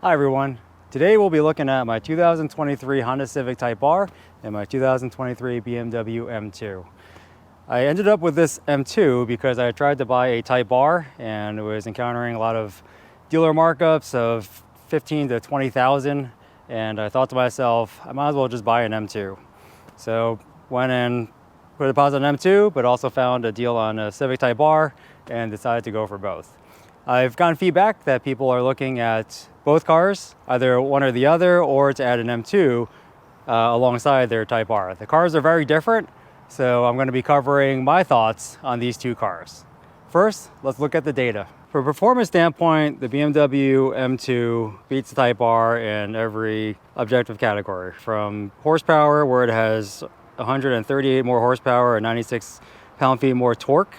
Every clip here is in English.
Hi everyone. Today we'll be looking at my 2023 Honda Civic Type R and my 2023 BMW M2. I ended up with this M2 because I tried to buy a Type R and was encountering a lot of dealer markups of 15 to 20,000, and I thought to myself, I might as well just buy an M2. So went and put a deposit on M2, but also found a deal on a Civic Type R and decided to go for both. I've gotten feedback that people are looking at both cars, either one or the other, or to add an M2 alongside their Type R. The cars are very different, so I'm going to be covering my thoughts on these two cars. First, let's look at the data. From a performance standpoint, the BMW M2 beats the Type R in every objective category. From horsepower, where it has 138 more horsepower and 96 pound-feet more torque,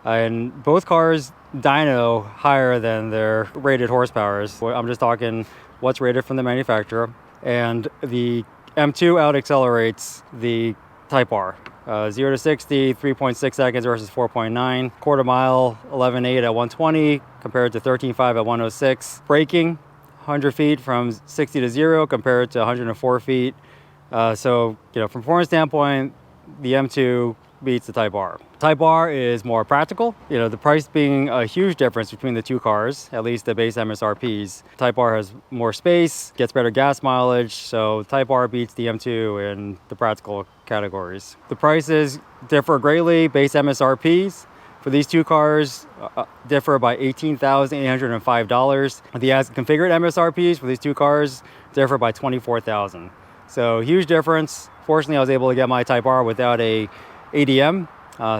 and both cars dyno higher than their rated horsepowers. I'm just talking what's rated from the manufacturer. And the M2 out-accelerates the Type R. 0 to 60, 3.6 seconds versus 4.9. Quarter mile, 11.8 at 120 compared to 13.5 at 106. Braking, 100 feet from 60 to 0 compared to 104 feet. So, from performance standpoint, the M2 beats the Type R. Type R is more practical. The price being a huge difference between the two cars, at least the base MSRPs. Type R has more space, gets better gas mileage, so Type R beats the M2 in the practical categories. The prices differ greatly. Base MSRPs for these two cars differ by $18,805. The as configured MSRPs for these two cars differ by $24,000. So huge difference. Fortunately, I was able to get my Type R without a ADM,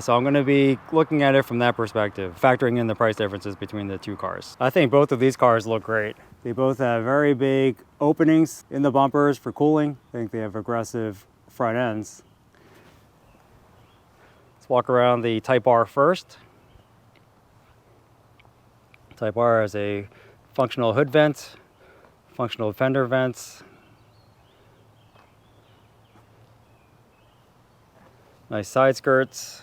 so I'm going to be looking at it from that perspective, factoring in the price differences between the two cars. I think both of these cars look great. They both have very big openings in the bumpers for cooling. I think they have aggressive front ends. Let's walk around the Type R first. Type R has a functional hood vent, functional fender vents, nice side skirts.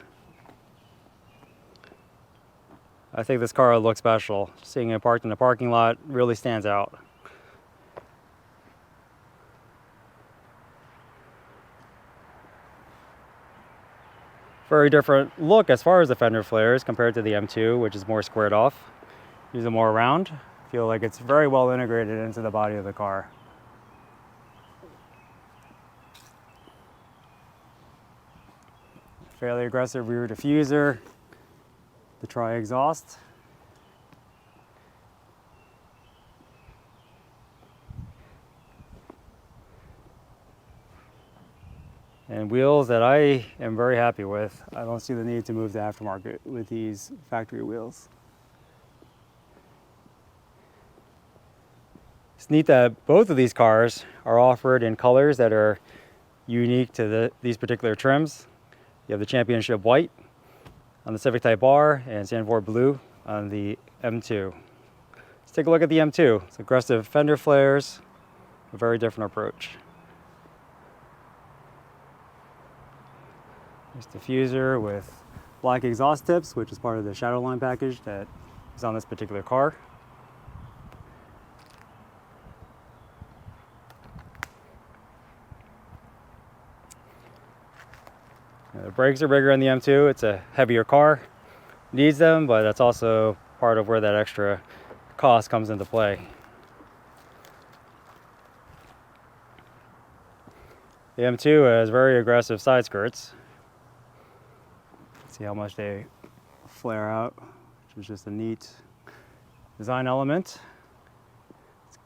I think this car looks special. Seeing it parked in the parking lot really stands out. Very different look as far as the fender flares compared to the M2, which is more squared off. These are more round. I feel like it's very well integrated into the body of the car. Fairly aggressive rear diffuser, the tri-exhaust. And wheels that I am very happy with. I don't see the need to move to aftermarket with these factory wheels. It's neat that both of these cars are offered in colors that are unique to these particular trims. You have the championship white on the Civic Type R and Sandford blue on the M2. Let's take a look at the M2. It's aggressive fender flares, a very different approach. Nice diffuser with black exhaust tips, which is part of the Shadowline package that is on this particular car. The brakes are bigger on the M2. It's a heavier car, needs them, but that's also part of where that extra cost comes into play. The M2 has very aggressive side skirts. See how much they flare out, which is just a neat design element. It's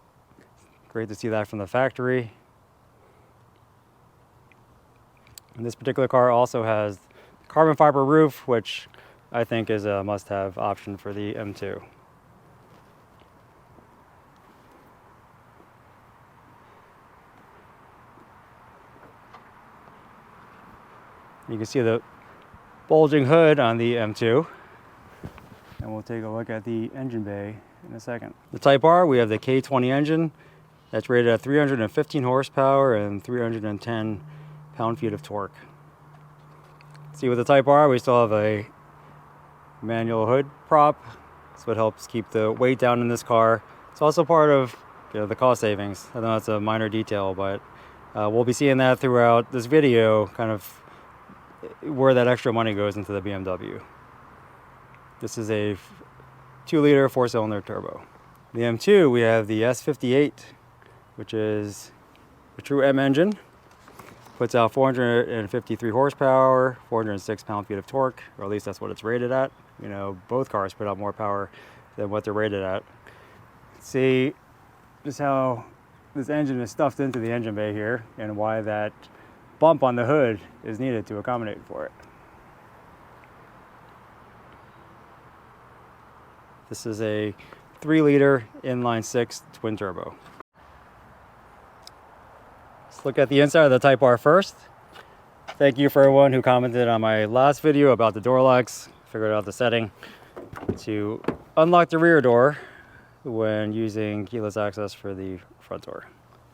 great to see that from the factory. And this particular car also has carbon fiber roof, which I think is a must-have option for the M2. You can see the bulging hood on the M2. And we'll take a look at the engine bay in a second. The Type R, we have the K20 engine that's rated at 315 horsepower and 310 pound-feet of torque. See, with the Type R, we still have a manual hood prop. That's what helps keep the weight down in this car. It's also part of the cost savings. I know it's a minor detail, but we'll be seeing that throughout this video, kind of where that extra money goes into the BMW. This is a 2-liter 4-cylinder turbo. The M2, we have the S58, which is a true M engine. Puts out 453 horsepower, 406 pound-feet of torque, or at least that's what it's rated at. You know, both cars put out more power than what they're rated at. See just how this engine is stuffed into the engine bay here, and why that bump on the hood is needed to accommodate for it. This is a 3-liter inline-6 twin turbo. Let's look at the inside of the Type R first. Thank you for everyone who commented on my last video about the door locks. Figured out the setting to unlock the rear door when using keyless access for the front door.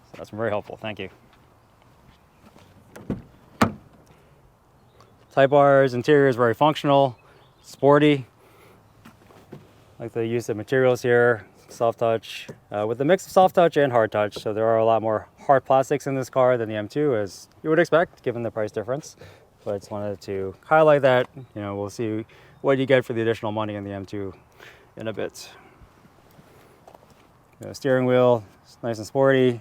So that's very helpful, thank you. Type R's interior is very functional, sporty. I like the use of materials here, soft touch, with a mix of soft touch and hard touch. So there are a lot more hard plastics in this car than the M2, as you would expect, given the price difference. But I just wanted to highlight that. You know, we'll see what you get for the additional money in the M2 in a bit. Steering wheel, it's nice and sporty. You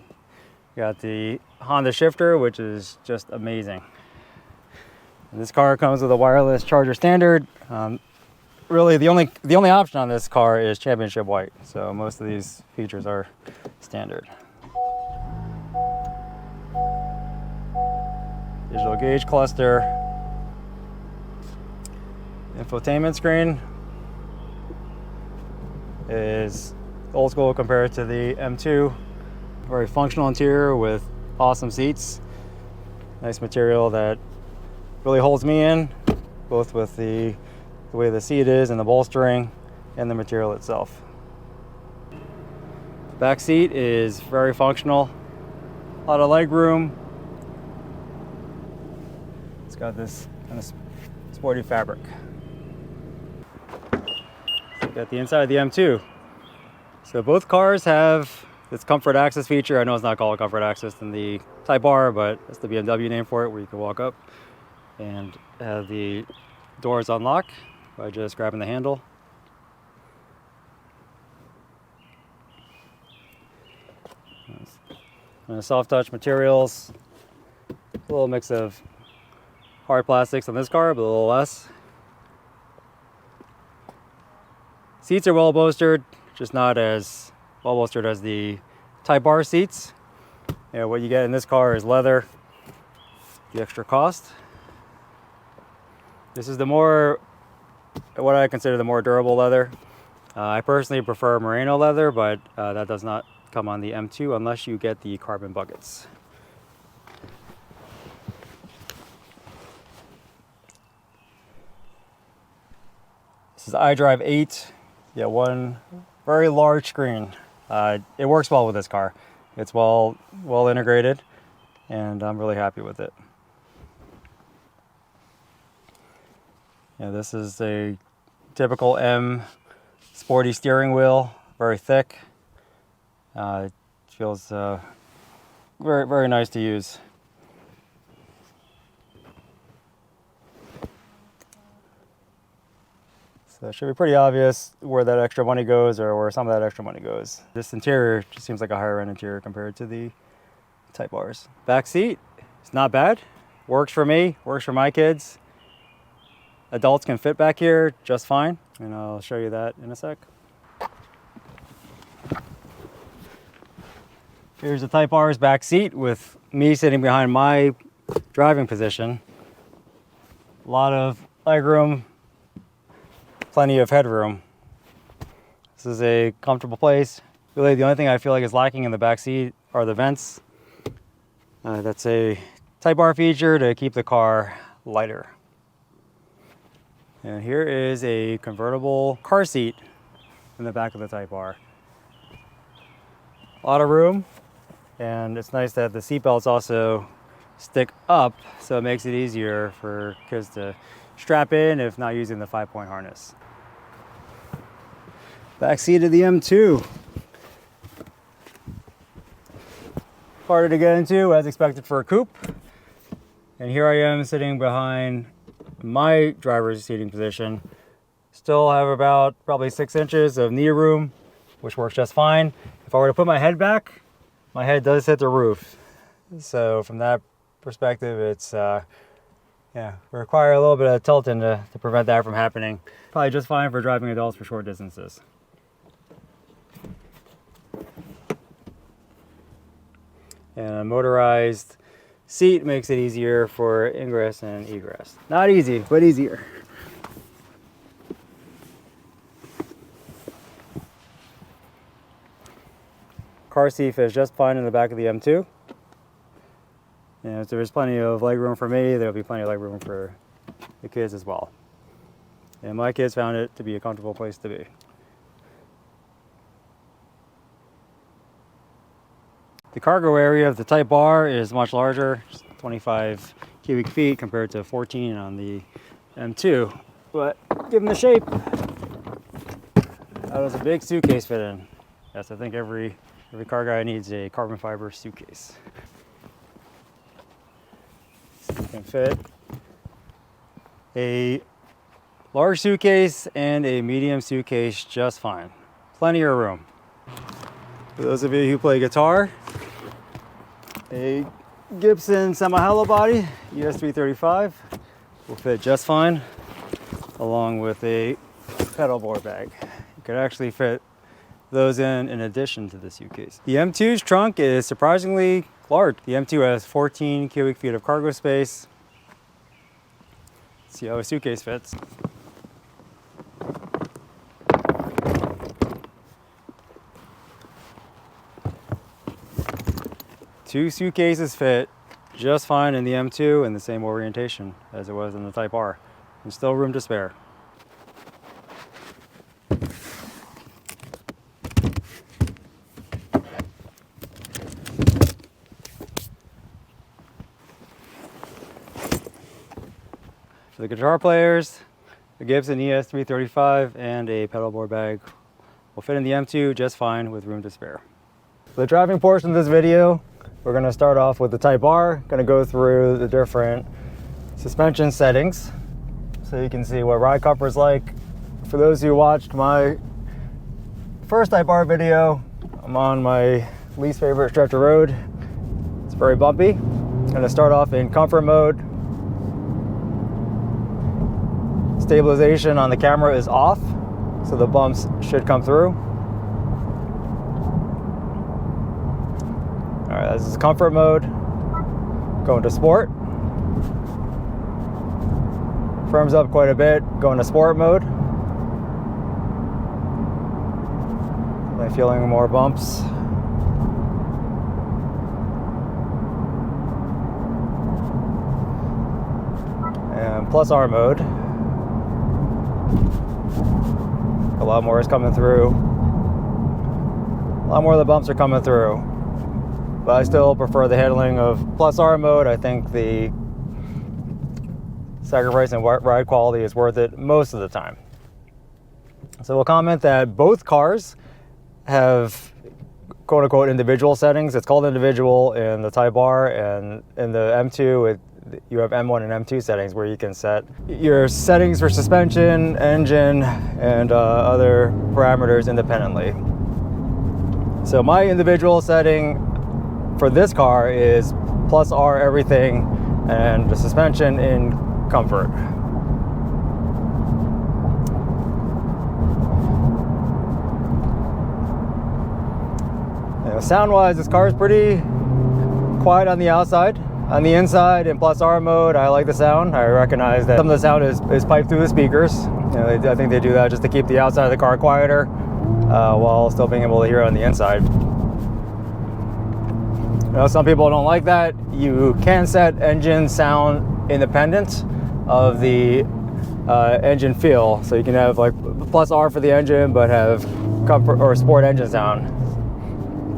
got the Honda shifter, which is just amazing. And this car comes with a wireless charger standard. Really, the only option on this car is championship white. So most of these features are standard. Digital gauge cluster. Infotainment screen is old school compared to the M2. Very functional interior with awesome seats. Nice material that really holds me in, both with the way the seat is and the bolstering and the material itself. Back seat is very functional. A lot of leg room. It's got this kind of sporty fabric. Got the inside of the M2. So both cars have this comfort access feature. I know it's not called comfort access in the Type R, but that's the BMW name for it, where you can walk up and have the doors unlock by just grabbing the handle. And the soft touch materials, a little mix of hard plastics on this car, but a little less. Seats are well bolstered, just not as well bolstered as the Type R seats. You know, what you get in this car is leather, the extra cost. This is the more, what I consider the more durable leather. I personally prefer merino leather, but that does not come on the M2 unless you get the carbon buckets. This is iDrive 8. Yeah, one very large screen. It works well with this car. It's well integrated, and I'm really happy with it. Yeah, this is a typical M sporty steering wheel, very thick. It feels very nice to use. So it should be pretty obvious where that extra money goes, or where some of that extra money goes. This interior just seems like a higher end interior compared to the Type Rs. Back seat, it's not bad. Works for me, works for my kids. Adults can fit back here just fine, and I'll show you that in a sec. Here's the Type R's back seat with me sitting behind my driving position. A lot of legroom, plenty of headroom. This is a comfortable place. Really, the only thing I feel like is lacking in the back seat are the vents. That's a Type R feature to keep the car lighter. And here is a convertible car seat in the back of the Type R. A lot of room, and it's nice that the seat belts also stick up, so it makes it easier for kids to strap in if not using the 5-point harness. Back seat of the M2. harder to get into as expected for a coupe. And here I am sitting behind my driver's seating position. Still have about probably 6 inches of knee room, which works just fine. If I were to put my head back, my head does hit the roof. So from that perspective, it's require a little bit of tilting to prevent that from happening. Probably just fine for driving adults for short distances. And a motorized seat makes it easier for ingress and egress. Not easy, but easier. Car seat fits just fine in the back of the M2. And if there's plenty of leg room for me, there'll be plenty of leg room for the kids as well. And my kids found it to be a comfortable place to be. The cargo area of the Type R is much larger, 25 cubic feet compared to 14 on the M2. But given the shape, that was a big suitcase fit in. Yes, I think every car guy needs a carbon fiber suitcase. So you can fit a large suitcase and a medium suitcase just fine. Plenty of room. For those of you who play guitar, a Gibson semi-hollow body, ES335, will fit just fine, along with a pedal board bag. You could actually fit those in addition to the suitcase. The M2's trunk is surprisingly large. The M2 has 14 cubic feet of cargo space. Let's see how a suitcase fits. Two suitcases fit just fine in the M2 in the same orientation as it was in the Type R. And still room to spare. For the guitar players, a Gibson ES335 and a pedal board bag will fit in the M2 just fine with room to spare. For the driving portion of this video, we're going to start off with the Type R. Going to go through the different suspension settings so you can see what ride comfort is like. For those who watched my first Type R video, I'm on my least favorite stretch of road. It's very bumpy. I'm going to start off in comfort mode. Stabilization on the camera is off, so the bumps should come through. All right, this is comfort mode. Going to sport. Firms up quite a bit. Going to sport mode. I'm feeling more bumps. And plus R mode. A lot more is coming through. A lot more of the bumps are coming through. But I still prefer the handling of plus R mode. I think the sacrifice in ride quality is worth it most of the time. So we'll comment that both cars have quote unquote individual settings. It's called individual in the Type R, and in the M2 you have M1 and M2 settings where you can set your settings for suspension, engine, and other parameters independently. So my individual setting for this car is plus R everything and the suspension in comfort. Sound-wise, this car is pretty quiet on the outside. On the inside, in plus R mode, I like the sound. I recognize that some of the sound is piped through the speakers. I think they do that just to keep the outside of the car quieter while still being able to hear it on the inside. Some people don't like that. You can set engine sound independent of the engine feel. So you can have like plus R for the engine, but have comfort or sport engine sound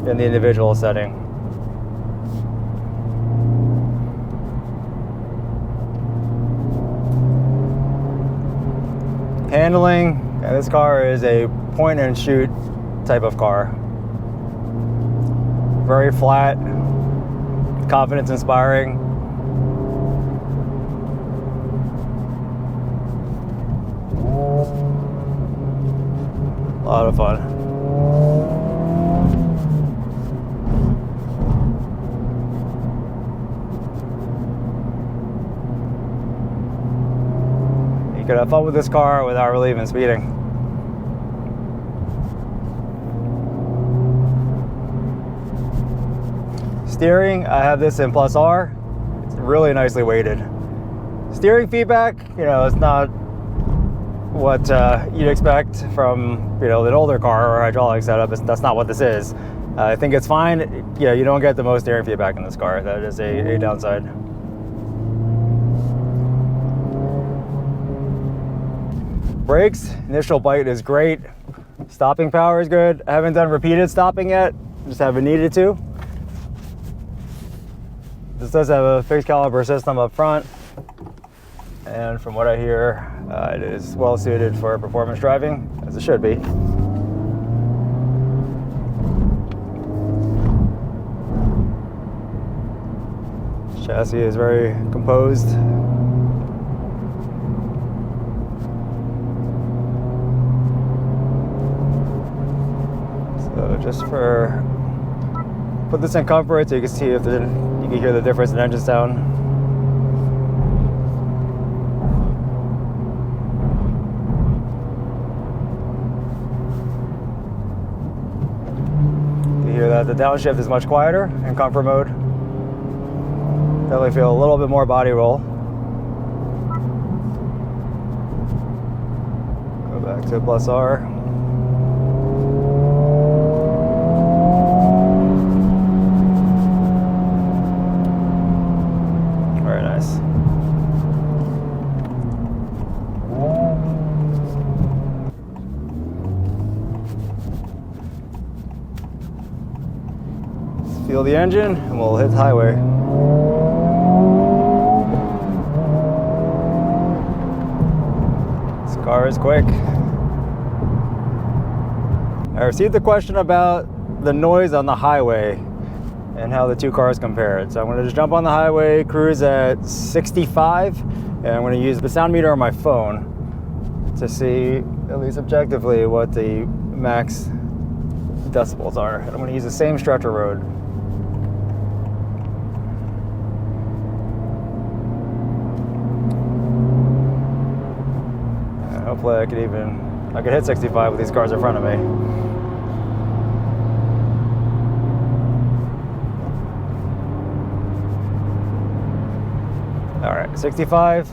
in the individual setting. Handling, this car is a point and shoot type of car. Very flat, confidence inspiring. A lot of fun. You could have fun with this car without really even speeding. Steering, I have this in Plus R. It's really nicely weighted. Steering feedback, it's not what you'd expect from an older car or hydraulic setup. That's not what this is. I think it's fine. You don't get the most steering feedback in this car. That is a downside. Brakes, initial bite is great. Stopping power is good. I haven't done repeated stopping yet, just haven't needed to. This does have a fixed caliper system up front, and from what I hear, it is well suited for performance driving, as it should be. Chassis is very composed. So just put this in comfort so you can see if you can hear the difference in engine sound. You hear that the downshift is much quieter in comfort mode. Definitely feel a little bit more body roll. Go back to Plus R. Very nice. Let's feel the engine and we'll hit the highway. Car is quick. I received a question about the noise on the highway and how the two cars compared. So I'm going to just jump on the highway, cruise at 65, and I'm going to use the sound meter on my phone to see, at least objectively, what the max decibels are. And I'm going to use the same stretch of road. Hopefully I could hit 65 with these cars in front of me. All right, 65,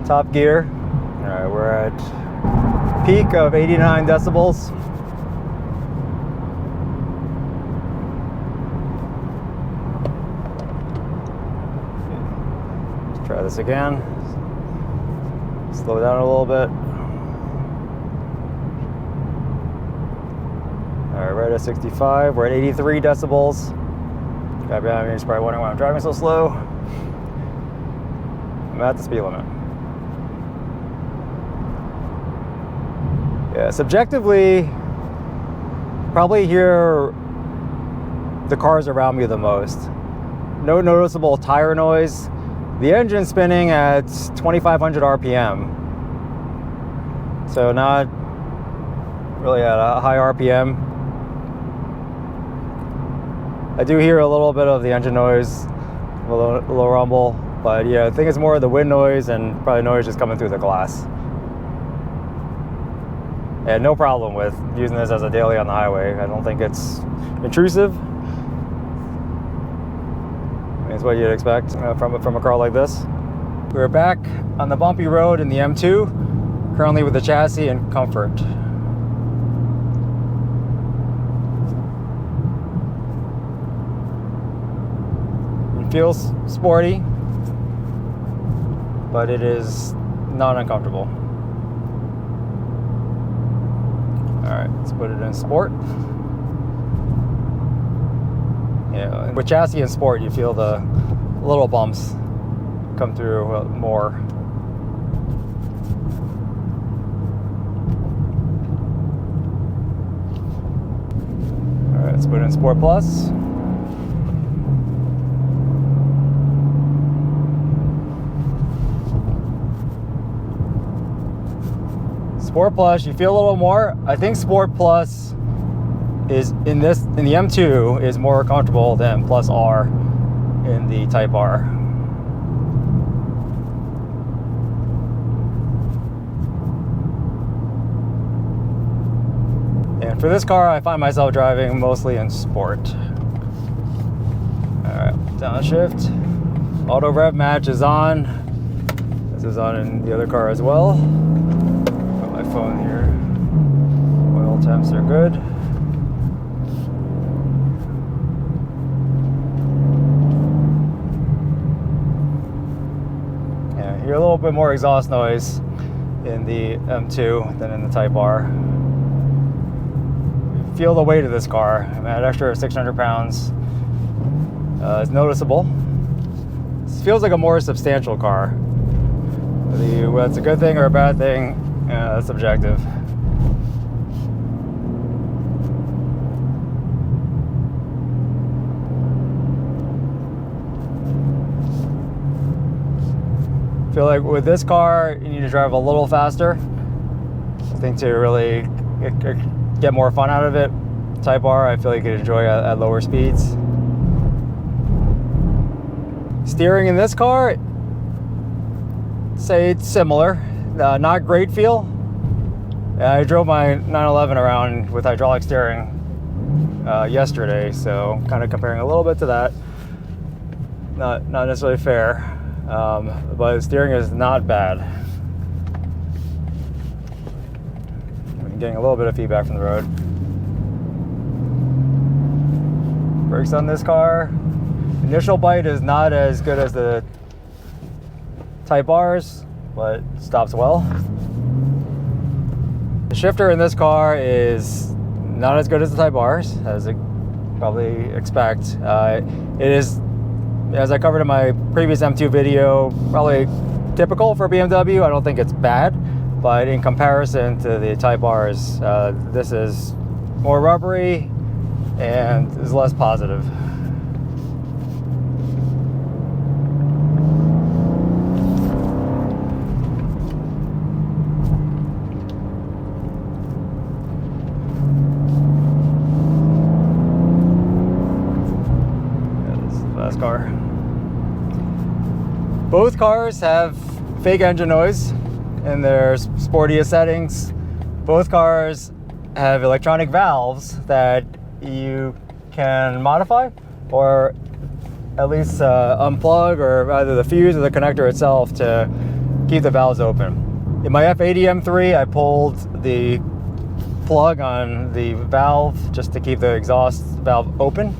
top gear. All right, we're at peak of 89 decibels. Let's try this again. Slow down a little bit. All right, right at 65. We're at 83 decibels. Guy behind me is probably wondering why I'm driving so slow. I'm at the speed limit. Yeah, subjectively, probably hear the cars around me the most. No noticeable tire noise. The engine spinning at 2,500 RPM. So not really at a high RPM. I do hear a little bit of the engine noise, a little rumble, but yeah, I think it's more of the wind noise and probably noise just coming through the glass. And no problem with using this as a daily on the highway. I don't think it's intrusive. It's what you'd expect from a car like this. We're back on the bumpy road in the M2, currently with the chassis and comfort. It feels sporty, but it is not uncomfortable. All right, let's put it in sport. Yeah, with chassis and sport, you feel the little bumps come through more. All right, let's put it in Sport Plus. Sport Plus, you feel a little more. I think Sport Plus is in the M2 is more comfortable than Plus R in the Type R. And for this car, I find myself driving mostly in Sport. All right, downshift. Auto rev match is on. This is on in the other car as well. Got my phone here. Oil temps are good. Yeah, hear a little bit more exhaust noise in the M2 than in the Type R. Feel the weight of this car. I mean, that extra 600 pounds is noticeable. This feels like a more substantial car. Whether it's a good thing or a bad thing, that's subjective. I feel like with this car, you need to drive a little faster. I think to really get more fun out of it. Type R, I feel like you could enjoy at lower speeds. Steering in this car, say it's similar. Not great feel. I drove my 911 around with hydraulic steering yesterday, so kind of comparing a little bit to that. Not necessarily fair, but steering is not bad. I'm getting a little bit of feedback from the road. Brakes on this car. Initial bite is not as good as the Type R's, but stops well. The shifter in this car is not as good as the Type R's, as you probably expect. It is, as I covered in my previous M2 video, probably typical for BMW. I don't think it's bad, but in comparison to the Type R's, this is more rubbery and is less positive. Car. Both cars have fake engine noise in their sportiest settings. Both cars have electronic valves that you can modify or at least unplug, or either the fuse or the connector itself to keep the valves open. In my F80 M3, I pulled the plug on the valve just to keep the exhaust valve open,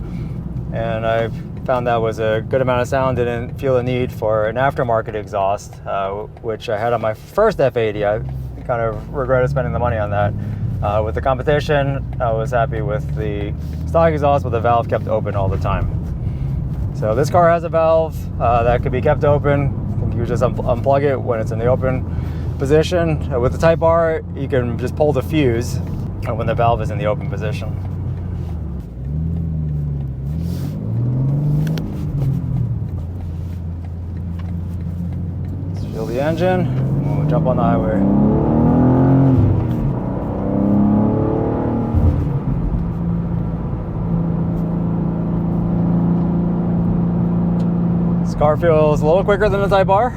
and I found that was a good amount of sound. Didn't feel the need for an aftermarket exhaust, which I had on my first F80. I kind of regretted spending the money on that. With the competition, I was happy with the stock exhaust with the valve kept open all the time. So this car has a valve that could be kept open. You just unplug it when it's in the open position. With the Type R, you can just pull the fuse when the valve is in the open position. Fuel the engine, and we'll jump on the highway. This car feels a little quicker than the Type R,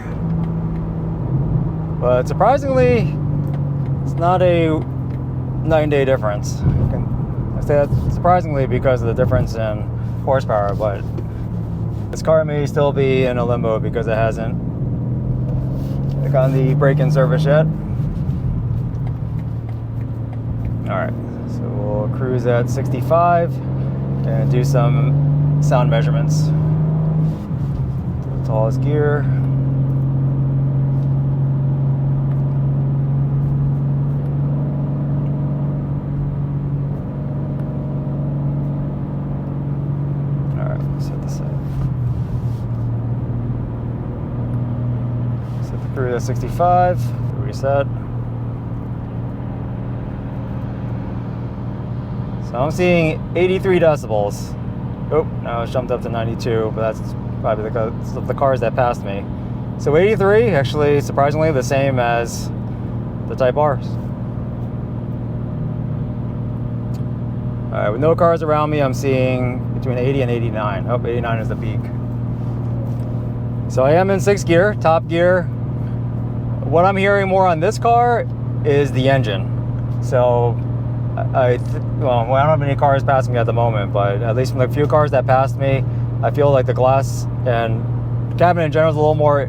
but surprisingly, it's not a night and day difference. I say that surprisingly because of the difference in horsepower, but this car may still be in a limbo because it hasn't gotten the break-in service yet. Alright, so we'll cruise at 65 and do some sound measurements. The tallest gear. Alright, let's set this up. Set the cruise at 65, reset. So I'm seeing 83 decibels. Oh, now it's jumped up to 92, but that's probably because of the cars that passed me. So 83, actually surprisingly the same as the Type R's. All right, with no cars around me, I'm seeing between 80 and 89. Oh, 89 is the peak. So I am in 6th gear, top gear. What I'm hearing more on this car is the engine. So well, I don't have any cars passing me at the moment, but at least from the few cars that passed me, I feel like the glass and cabin in general is a little more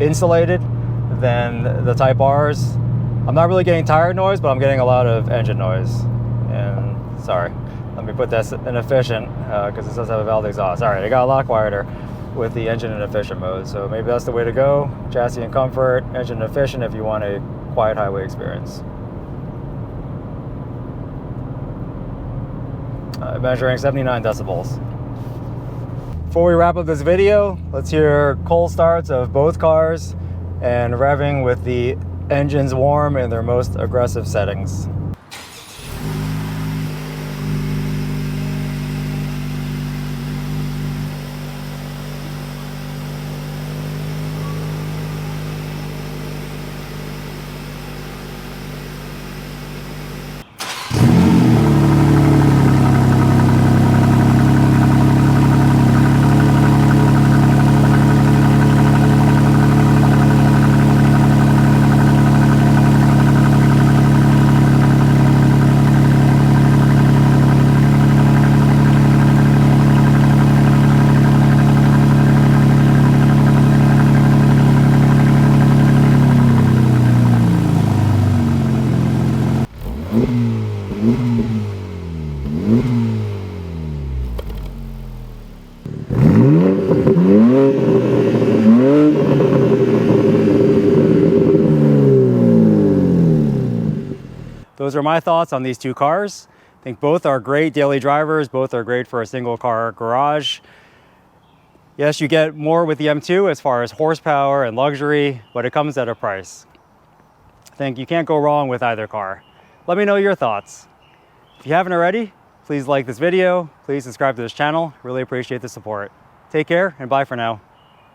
insulated than the Type R's. I'm not really getting tire noise, but I'm getting a lot of engine noise. And sorry, let me put this in efficient because it does have a valve exhaust. All right, it got a lot quieter with the engine in efficient mode, so maybe that's the way to go. Chassis and comfort, engine efficient if you want a quiet highway experience. Measuring 79 decibels. Before we wrap up this video, let's hear cold starts of both cars and revving with the engines warm in their most aggressive settings. Those are my thoughts on these two cars. I think both are great daily drivers, both are great for a single car garage. Yes, you get more with the M2 as far as horsepower and luxury, but it comes at a price. I think you can't go wrong with either car. Let me know your thoughts. If you haven't already, please like this video, please subscribe to this channel. Really appreciate the support. Take care and bye for now.